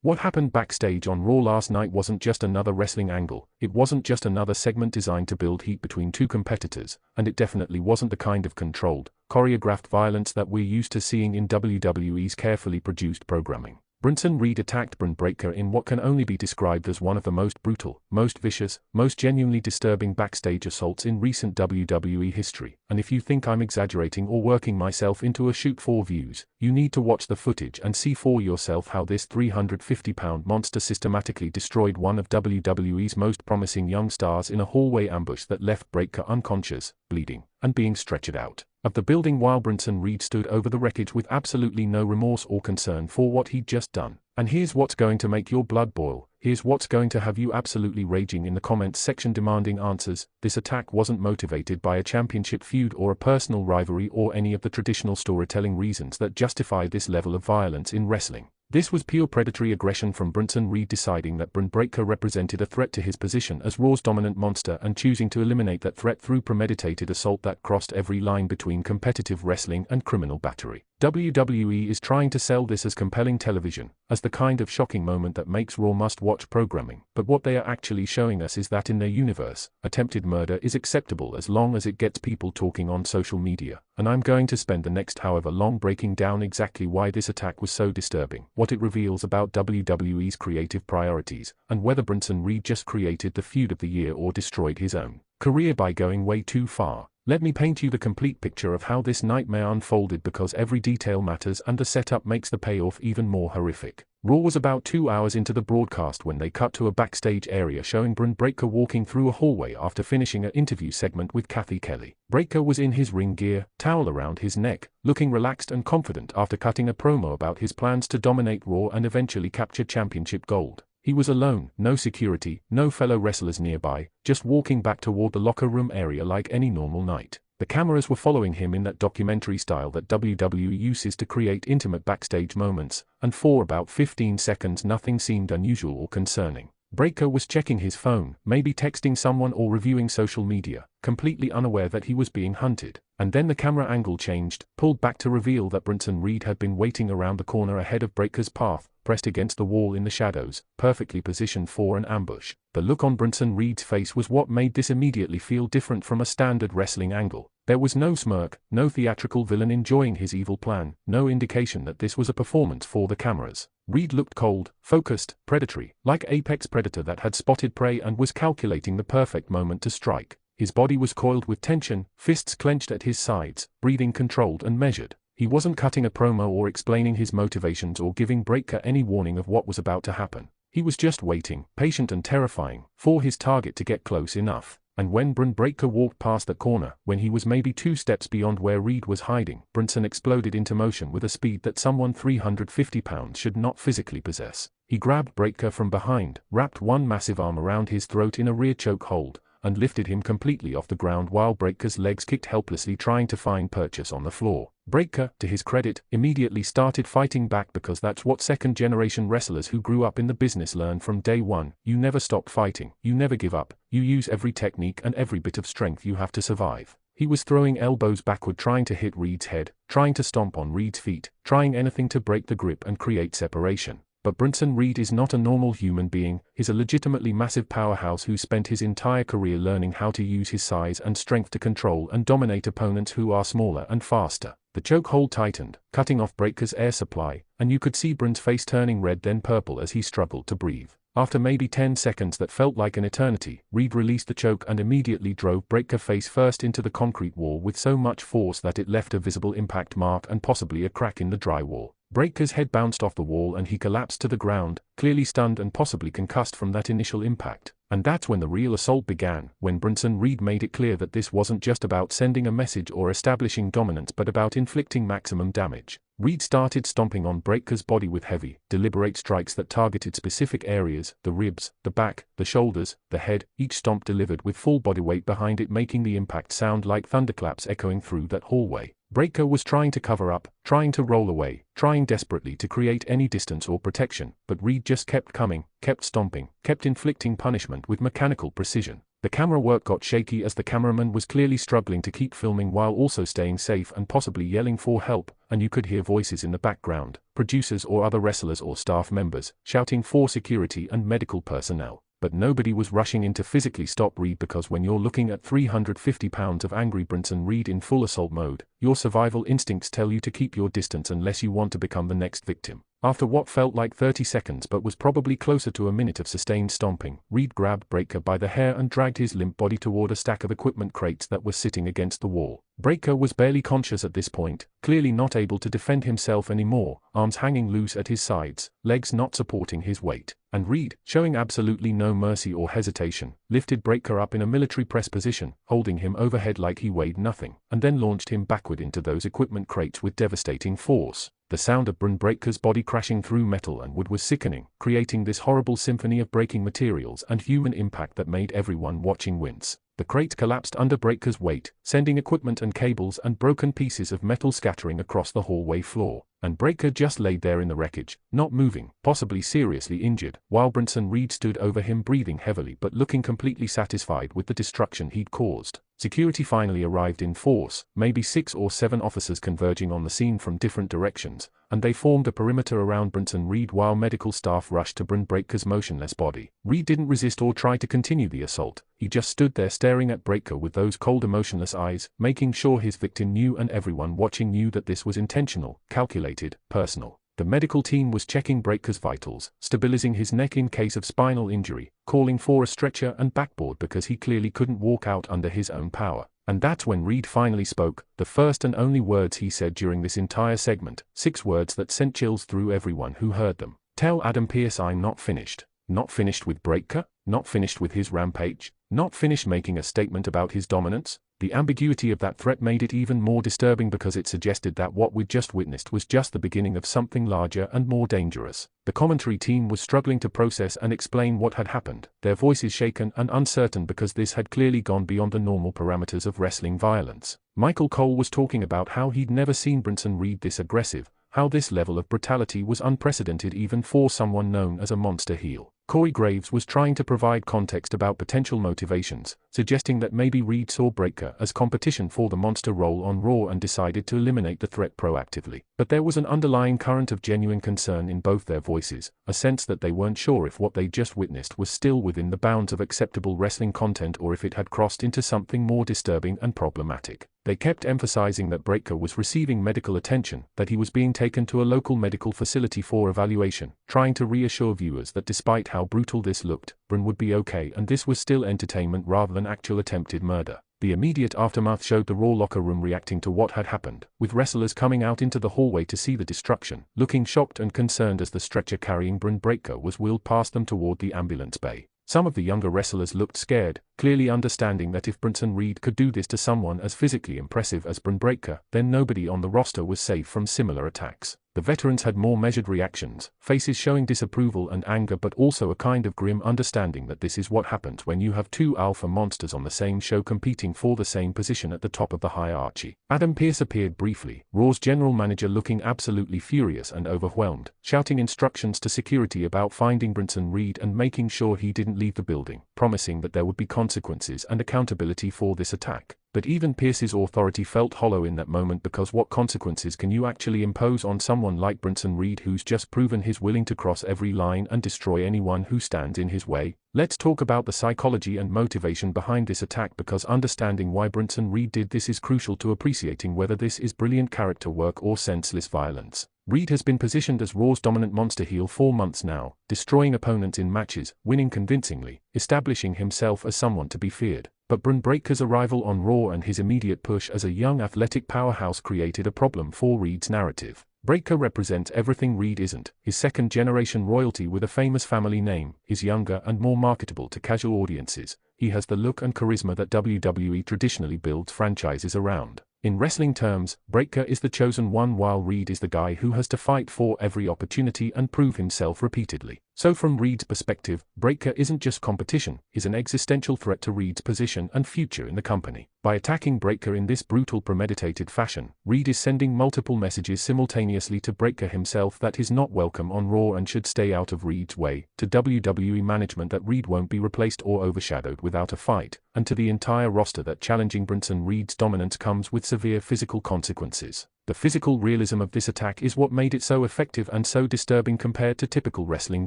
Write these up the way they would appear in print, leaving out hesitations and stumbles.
What happened backstage on Raw last night wasn't just another wrestling angle, it wasn't just another segment designed to build heat between two competitors, and it definitely wasn't the kind of controlled, choreographed violence that we're used to seeing in WWE's carefully produced programming. Bronson Reed attacked Bron Breakker in what can only be described as one of the most brutal, most vicious, most genuinely disturbing backstage assaults in recent WWE history, and if you think I'm exaggerating or working myself into a shoot for views, you need to watch the footage and see for yourself how this 350-pound monster systematically destroyed one of WWE's most promising young stars in a hallway ambush that left Breakker unconscious, bleeding, and being stretchered out of the building while Bronson Reed stood over the wreckage with absolutely no remorse or concern for what he'd just done. And here's what's going to make your blood boil, here's what's going to have you absolutely raging in the comments section demanding answers. This attack wasn't motivated by a championship feud or a personal rivalry or any of the traditional storytelling reasons that justify this level of violence in wrestling. This was pure predatory aggression from Bronson Reed deciding that Bron Breakker represented a threat to his position as Raw's dominant monster and choosing to eliminate that threat through premeditated assault that crossed every line between competitive wrestling and criminal battery. WWE is trying to sell this as compelling television, as the kind of shocking moment that makes Raw must-watch programming, but what they are actually showing us is that in their universe, attempted murder is acceptable as long as it gets people talking on social media, and I'm going to spend the next however long breaking down exactly why this attack was so disturbing, what it reveals about WWE's creative priorities, and whether Bronson Reed just created the feud of the year or destroyed his own career by going way too far. Let me paint you the complete picture of how this nightmare unfolded because every detail matters and the setup makes the payoff even more horrific. Raw was about 2 hours into the broadcast when they cut to a backstage area showing Bron Breakker walking through a hallway after finishing an interview segment with Kathy Kelly. Breakker was in his ring gear, towel around his neck, looking relaxed and confident after cutting a promo about his plans to dominate Raw and eventually capture championship gold. He was alone, no security, no fellow wrestlers nearby, just walking back toward the locker room area like any normal night. The cameras were following him in that documentary style that WWE uses to create intimate backstage moments, and for about 15 seconds nothing seemed unusual or concerning. Breakker was checking his phone, maybe texting someone or reviewing social media, completely unaware that he was being hunted. And then the camera angle changed, pulled back to reveal that Bronson Reed had been waiting around the corner ahead of Breakker's path, pressed against the wall in the shadows, perfectly positioned for an ambush. The look on Bronson Reed's face was what made this immediately feel different from a standard wrestling angle. There was no smirk, no theatrical villain enjoying his evil plan, no indication that this was a performance for the cameras. Reed looked cold, focused, predatory, like an apex predator that had spotted prey and was calculating the perfect moment to strike. His body was coiled with tension, fists clenched at his sides, breathing controlled and measured. He wasn't cutting a promo or explaining his motivations or giving Breakker any warning of what was about to happen. He was just waiting, patient and terrifying, for his target to get close enough. And when Bron Breakker walked past the corner, when he was maybe 2 steps beyond where Reed was hiding, Bronson exploded into motion with a speed that someone 350 pounds should not physically possess. He grabbed Breakker from behind, wrapped one massive arm around his throat in a rear choke hold, and lifted him completely off the ground while Breakker's legs kicked helplessly trying to find purchase on the floor. Breakker, to his credit, immediately started fighting back because that's what second-generation wrestlers who grew up in the business learn from day one. You never stop fighting, you never give up, you use every technique and every bit of strength you have to survive. He was throwing elbows backward trying to hit Reed's head, trying to stomp on Reed's feet, trying anything to break the grip and create separation. But Bronson Reed is not a normal human being, he's a legitimately massive powerhouse who spent his entire career learning how to use his size and strength to control and dominate opponents who are smaller and faster. The chokehold tightened, cutting off Breakker's air supply, and you could see Bron's face turning red then purple as he struggled to breathe. After maybe 10 seconds that felt like an eternity, Reed released the choke and immediately drove Breakker face first into the concrete wall with so much force that it left a visible impact mark and possibly a crack in the drywall. Breakker's head bounced off the wall and he collapsed to the ground, clearly stunned and possibly concussed from that initial impact. And that's when the real assault began, when Bronson Reed made it clear that this wasn't just about sending a message or establishing dominance but about inflicting maximum damage. Reed started stomping on Breakker's body with heavy, deliberate strikes that targeted specific areas, the ribs, the back, the shoulders, the head, each stomp delivered with full body weight behind it making the impact sound like thunderclaps echoing through that hallway. Breakker was trying to cover up, trying to roll away, trying desperately to create any distance or protection, but Reed just kept coming, kept stomping, kept inflicting punishment with mechanical precision. The camera work got shaky as the cameraman was clearly struggling to keep filming while also staying safe and possibly yelling for help, and you could hear voices in the background, producers or other wrestlers or staff members, shouting for security and medical personnel. But nobody was rushing in to physically stop Reed because when you're looking at 350 pounds of angry Bronson Reed in full assault mode, your survival instincts tell you to keep your distance unless you want to become the next victim. After what felt like 30 seconds but was probably closer to a minute of sustained stomping, Reed grabbed Breakker by the hair and dragged his limp body toward a stack of equipment crates that were sitting against the wall. Breakker was barely conscious at this point, clearly not able to defend himself anymore, arms hanging loose at his sides, legs not supporting his weight. And Reed, showing absolutely no mercy or hesitation, lifted Breakker up in a military press position, holding him overhead like he weighed nothing, and then launched him backward into those equipment crates with devastating force. The sound of Breakker's body crashing through metal and wood was sickening, creating this horrible symphony of breaking materials and human impact that made everyone watching wince. The crate collapsed under Breakker's weight, sending equipment and cables and broken pieces of metal scattering across the hallway floor. And Breakker just laid there in the wreckage, not moving, possibly seriously injured, while Bronson Reed stood over him breathing heavily but looking completely satisfied with the destruction he'd caused. Security finally arrived in force, maybe 6 or 7 officers converging on the scene from different directions, and they formed a perimeter around Bronson Reed while medical staff rushed to Breakker's motionless body. Reed didn't resist or try to continue the assault, he just stood there staring at Breakker with those cold emotionless eyes, making sure his victim knew and everyone watching knew that this was intentional, calculated, personal. The medical team was checking Breakker's vitals, stabilizing his neck in case of spinal injury, calling for a stretcher and backboard because he clearly couldn't walk out under his own power. And that's when Reed finally spoke, the first and only words he said during this entire segment, 6 words that sent chills through everyone who heard them. Tell Adam Pearce I'm not finished. Not finished with Breakker? Not finished with his rampage? Not finished making a statement about his dominance? The ambiguity of that threat made it even more disturbing because it suggested that what we'd just witnessed was just the beginning of something larger and more dangerous. The commentary team was struggling to process and explain what had happened, their voices shaken and uncertain because this had clearly gone beyond the normal parameters of wrestling violence. Michael Cole was talking about how he'd never seen Bronson Reed this aggressive, how this level of brutality was unprecedented even for someone known as a monster heel. Corey Graves was trying to provide context about potential motivations, suggesting that maybe Reed saw Breakker as competition for the monster role on Raw and decided to eliminate the threat proactively. But there was an underlying current of genuine concern in both their voices, a sense that they weren't sure if what they just witnessed was still within the bounds of acceptable wrestling content or if it had crossed into something more disturbing and problematic. They kept emphasizing that Breakker was receiving medical attention, that he was being taken to a local medical facility for evaluation, trying to reassure viewers that despite how brutal this looked, Bron would be okay and this was still entertainment rather than actual attempted murder. The immediate aftermath showed the Raw locker room reacting to what had happened, with wrestlers coming out into the hallway to see the destruction, looking shocked and concerned as the stretcher carrying Breakker was wheeled past them toward the ambulance bay. Some of the younger wrestlers looked scared, clearly understanding that if Bronson Reed could do this to someone as physically impressive as Breakker, then nobody on the roster was safe from similar attacks. The veterans had more measured reactions, faces showing disapproval and anger but also a kind of grim understanding that this is what happens when you have 2 alpha monsters on the same show competing for the same position at the top of the hierarchy. Adam Pearce appeared briefly, Raw's general manager looking absolutely furious and overwhelmed, shouting instructions to security about finding Bronson Reed and making sure he didn't leave the building, promising that there would be consequences and accountability for this attack. But even Pearce's authority felt hollow in that moment because what consequences can you actually impose on someone like Bronson Reed who's just proven he's willing to cross every line and destroy anyone who stands in his way? Let's talk about the psychology and motivation behind this attack because understanding why Bronson Reed did this is crucial to appreciating whether this is brilliant character work or senseless violence. Reed has been positioned as Raw's dominant monster heel for months now, destroying opponents in matches, winning convincingly, establishing himself as someone to be feared. But Breakker's arrival on Raw and his immediate push as a young athletic powerhouse created a problem for Reed's narrative. Breakker represents everything Reed isn't, his second-generation royalty with a famous family name, is younger and more marketable to casual audiences, he has the look and charisma that WWE traditionally builds franchises around. In wrestling terms, Breakker is the chosen one while Reed is the guy who has to fight for every opportunity and prove himself repeatedly. So from Reed's perspective, Breakker isn't just competition, he's an existential threat to Reed's position and future in the company. By attacking Breakker in this brutal premeditated fashion, Reed is sending multiple messages simultaneously to Breakker himself that he's not welcome on Raw and should stay out of Reed's way, to WWE management that Reed won't be replaced or overshadowed without a fight, and to the entire roster that challenging Bronson Reed's dominance comes with severe physical consequences. The physical realism of this attack is what made it so effective and so disturbing compared to typical wrestling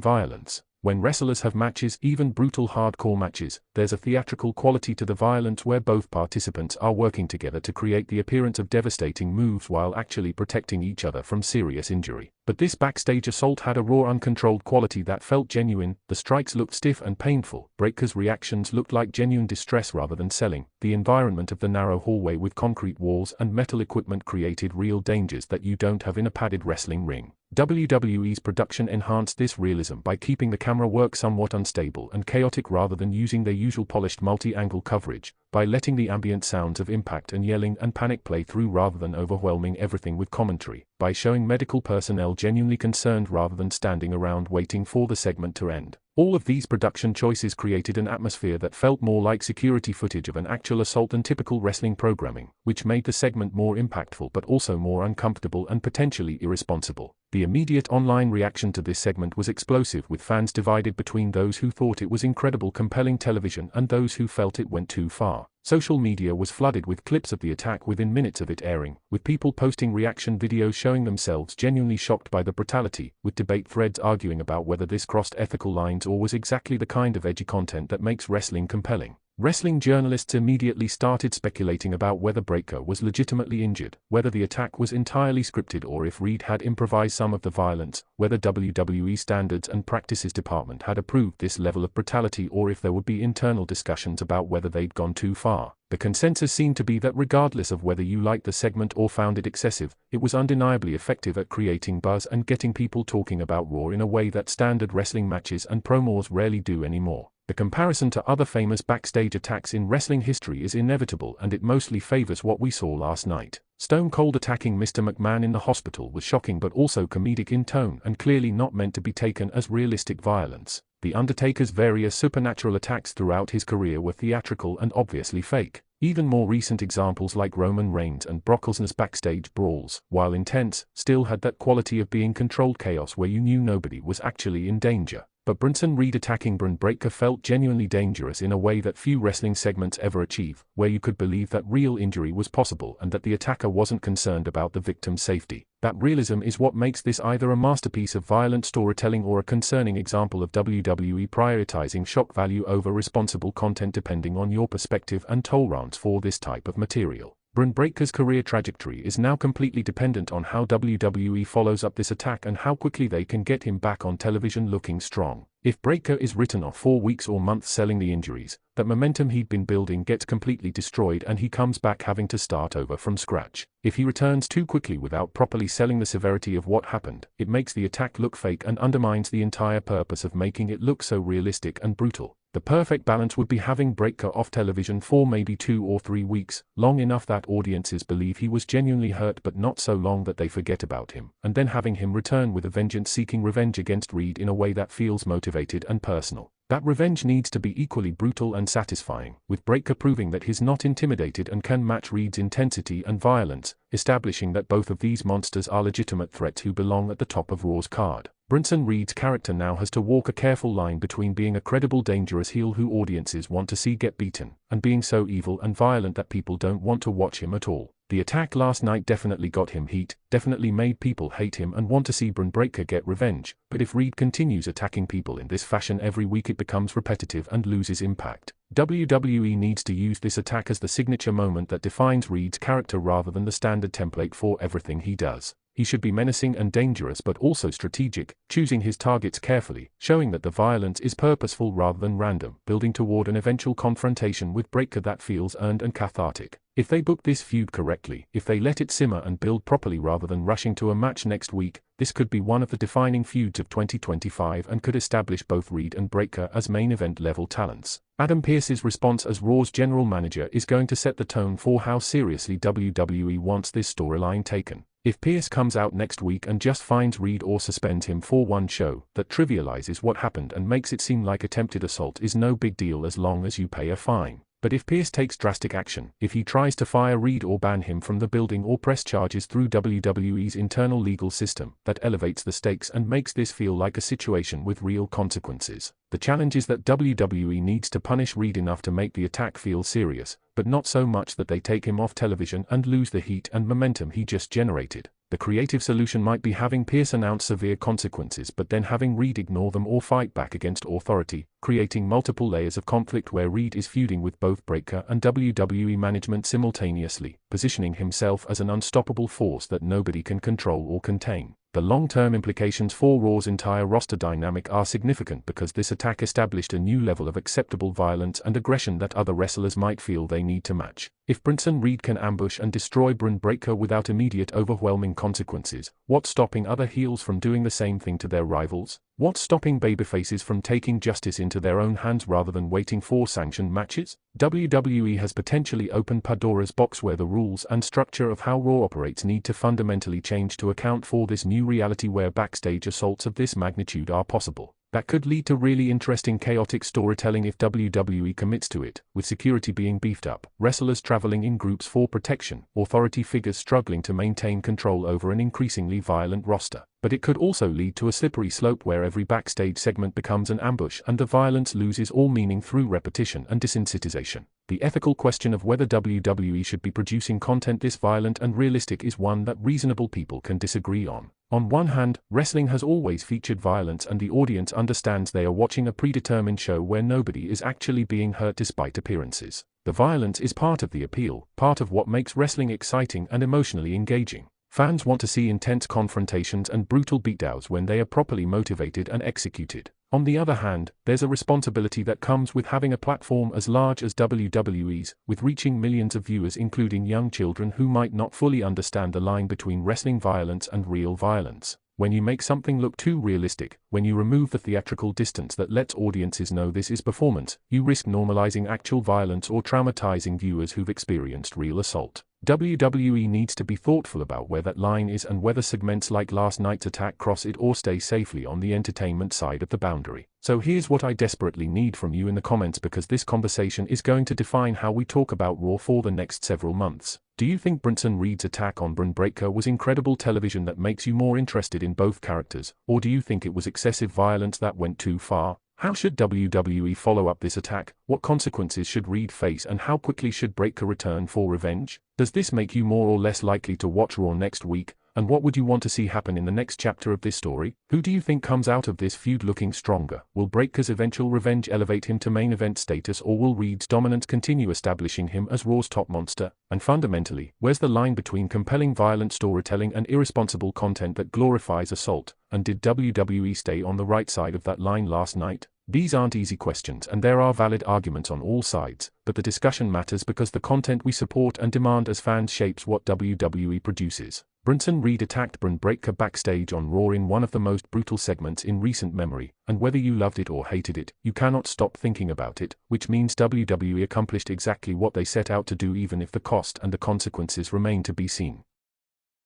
violence. When wrestlers have matches, even brutal hardcore matches, there's a theatrical quality to the violence where both participants are working together to create the appearance of devastating moves while actually protecting each other from serious injury. But this backstage assault had a raw, uncontrolled quality that felt genuine. The strikes looked stiff and painful. Breakker's reactions looked like genuine distress rather than selling. The environment of the narrow hallway with concrete walls and metal equipment created real dangers that you don't have in a padded wrestling ring. WWE's production enhanced this realism by keeping the camera work somewhat unstable and chaotic rather than using their usual polished multi-angle coverage, by letting the ambient sounds of impact and yelling and panic play through rather than overwhelming everything with commentary, by showing medical personnel genuinely concerned rather than standing around waiting for the segment to end. All of these production choices created an atmosphere that felt more like security footage of an actual assault than typical wrestling programming, which made the segment more impactful but also more uncomfortable and potentially irresponsible. The immediate online reaction to this segment was explosive, with fans divided between those who thought it was incredible, compelling television and those who felt it went too far. Social media was flooded with clips of the attack within minutes of it airing, with people posting reaction videos showing themselves genuinely shocked by the brutality, with debate threads arguing about whether this crossed ethical lines or was exactly the kind of edgy content that makes wrestling compelling. Wrestling journalists immediately started speculating about whether Breakker was legitimately injured, whether the attack was entirely scripted or if Reed had improvised some of the violence, whether WWE Standards and Practices Department had approved this level of brutality or if there would be internal discussions about whether they'd gone too far. The consensus seemed to be that regardless of whether you liked the segment or found it excessive, it was undeniably effective at creating buzz and getting people talking about Raw in a way that standard wrestling matches and promos rarely do anymore. The comparison to other famous backstage attacks in wrestling history is inevitable, and it mostly favors what we saw last night. Stone Cold attacking Mr. McMahon in the hospital was shocking but also comedic in tone and clearly not meant to be taken as realistic violence. The Undertaker's various supernatural attacks throughout his career were theatrical and obviously fake. Even more recent examples like Roman Reigns and Brock Lesnar's backstage brawls, while intense, still had that quality of being controlled chaos where you knew nobody was actually in danger. But Bronson Reed attacking Bron Breakker felt genuinely dangerous in a way that few wrestling segments ever achieve, where you could believe that real injury was possible and that the attacker wasn't concerned about the victim's safety. That realism is what makes this either a masterpiece of violent storytelling or a concerning example of WWE prioritizing shock value over responsible content depending on your perspective and tolerance for this type of material. Bron Breakker's career trajectory is now completely dependent on how WWE follows up this attack and how quickly they can get him back on television looking strong. If Breakker is written off 4 weeks or months selling the injuries, that momentum he'd been building gets completely destroyed and he comes back having to start over from scratch. If he returns too quickly without properly selling the severity of what happened, it makes the attack look fake and undermines the entire purpose of making it look so realistic and brutal. The perfect balance would be having Breakker off television for maybe 2 or 3 weeks, long enough that audiences believe he was genuinely hurt but not so long that they forget about him, and then having him return with a vengeance seeking revenge against Reed in a way that feels motivated and personal. That revenge needs to be equally brutal and satisfying, with Breakker proving that he's not intimidated and can match Reed's intensity and violence, establishing that both of these monsters are legitimate threats who belong at the top of Raw's card. Bronson Reed's character now has to walk a careful line between being a credible dangerous heel who audiences want to see get beaten, and being so evil and violent that people don't want to watch him at all. The attack last night definitely got him heat, definitely made people hate him and want to see Bron Breakker get revenge, but if Reed continues attacking people in this fashion every week it becomes repetitive and loses impact. WWE needs to use this attack as the signature moment that defines Reed's character rather than the standard template for everything he does. He should be menacing and dangerous but also strategic, choosing his targets carefully, showing that the violence is purposeful rather than random, building toward an eventual confrontation with Breakker that feels earned and cathartic. If they book this feud correctly, if they let it simmer and build properly rather than rushing to a match next week, this could be one of the defining feuds of 2025 and could establish both Reed and Breakker as main event level talents. Adam Pearce's response as Raw's general manager is going to set the tone for how seriously WWE wants this storyline taken. If Pearce comes out next week and just finds Reed or suspends him for one show, that trivializes what happened and makes it seem like attempted assault is no big deal as long as you pay a fine. But if Pearce takes drastic action, if he tries to fire Reed or ban him from the building or press charges through WWE's internal legal system, that elevates the stakes and makes this feel like a situation with real consequences. The challenge is that WWE needs to punish Reed enough to make the attack feel serious, but not so much that they take him off television and lose the heat and momentum he just generated. The creative solution might be having Pearce announce severe consequences but then having Reed ignore them or fight back against authority, creating multiple layers of conflict where Reed is feuding with both Breakker and WWE management simultaneously, positioning himself as an unstoppable force that nobody can control or contain. The long-term implications for Raw's entire roster dynamic are significant because this attack established a new level of acceptable violence and aggression that other wrestlers might feel they need to match. If Bronson Reed can ambush and destroy Breakker without immediate overwhelming consequences, what's stopping other heels from doing the same thing to their rivals? What's stopping babyfaces from taking justice into their own hands rather than waiting for sanctioned matches? WWE has potentially opened Pandora's box where the rules and structure of how Raw operates need to fundamentally change to account for this new reality where backstage assaults of this magnitude are possible. That could lead to really interesting chaotic storytelling if WWE commits to it, with security being beefed up, wrestlers traveling in groups for protection, authority figures struggling to maintain control over an increasingly violent roster. But it could also lead to a slippery slope where every backstage segment becomes an ambush and the violence loses all meaning through repetition and desensitization. The ethical question of whether WWE should be producing content this violent and realistic is one that reasonable people can disagree on. On one hand, wrestling has always featured violence and the audience understands they are watching a predetermined show where nobody is actually being hurt despite appearances. The violence is part of the appeal, part of what makes wrestling exciting and emotionally engaging. Fans want to see intense confrontations and brutal beatdowns when they are properly motivated and executed. On the other hand, there's a responsibility that comes with having a platform as large as WWE's, with reaching millions of viewers including young children who might not fully understand the line between wrestling violence and real violence. When you make something look too realistic, when you remove the theatrical distance that lets audiences know this is performance, you risk normalizing actual violence or traumatizing viewers who've experienced real assault. WWE needs to be thoughtful about where that line is and whether segments like last night's attack cross it or stay safely on the entertainment side of the boundary. So here's what I desperately need from you in the comments because this conversation is going to define how we talk about Raw for the next several months. Do you think Bronson Reed's attack on Breakker was incredible television that makes you more interested in both characters, or do you think it was excessive violence that went too far? How should WWE follow up this attack? What consequences should Reed face and how quickly should Breakker return for revenge? Does this make you more or less likely to watch Raw next week? And what would you want to see happen in the next chapter of this story? Who do you think comes out of this feud looking stronger? Will Breakker's eventual revenge elevate him to main event status or will Reed's dominance continue establishing him as Raw's top monster? And fundamentally, where's the line between compelling violent storytelling and irresponsible content that glorifies assault? And did WWE stay on the right side of that line last night? These aren't easy questions and there are valid arguments on all sides, but the discussion matters because the content we support and demand as fans shapes what WWE produces. Bronson Reed attacked Breakker backstage on Raw in one of the most brutal segments in recent memory, and whether you loved it or hated it, you cannot stop thinking about it, which means WWE accomplished exactly what they set out to do even if the cost and the consequences remain to be seen.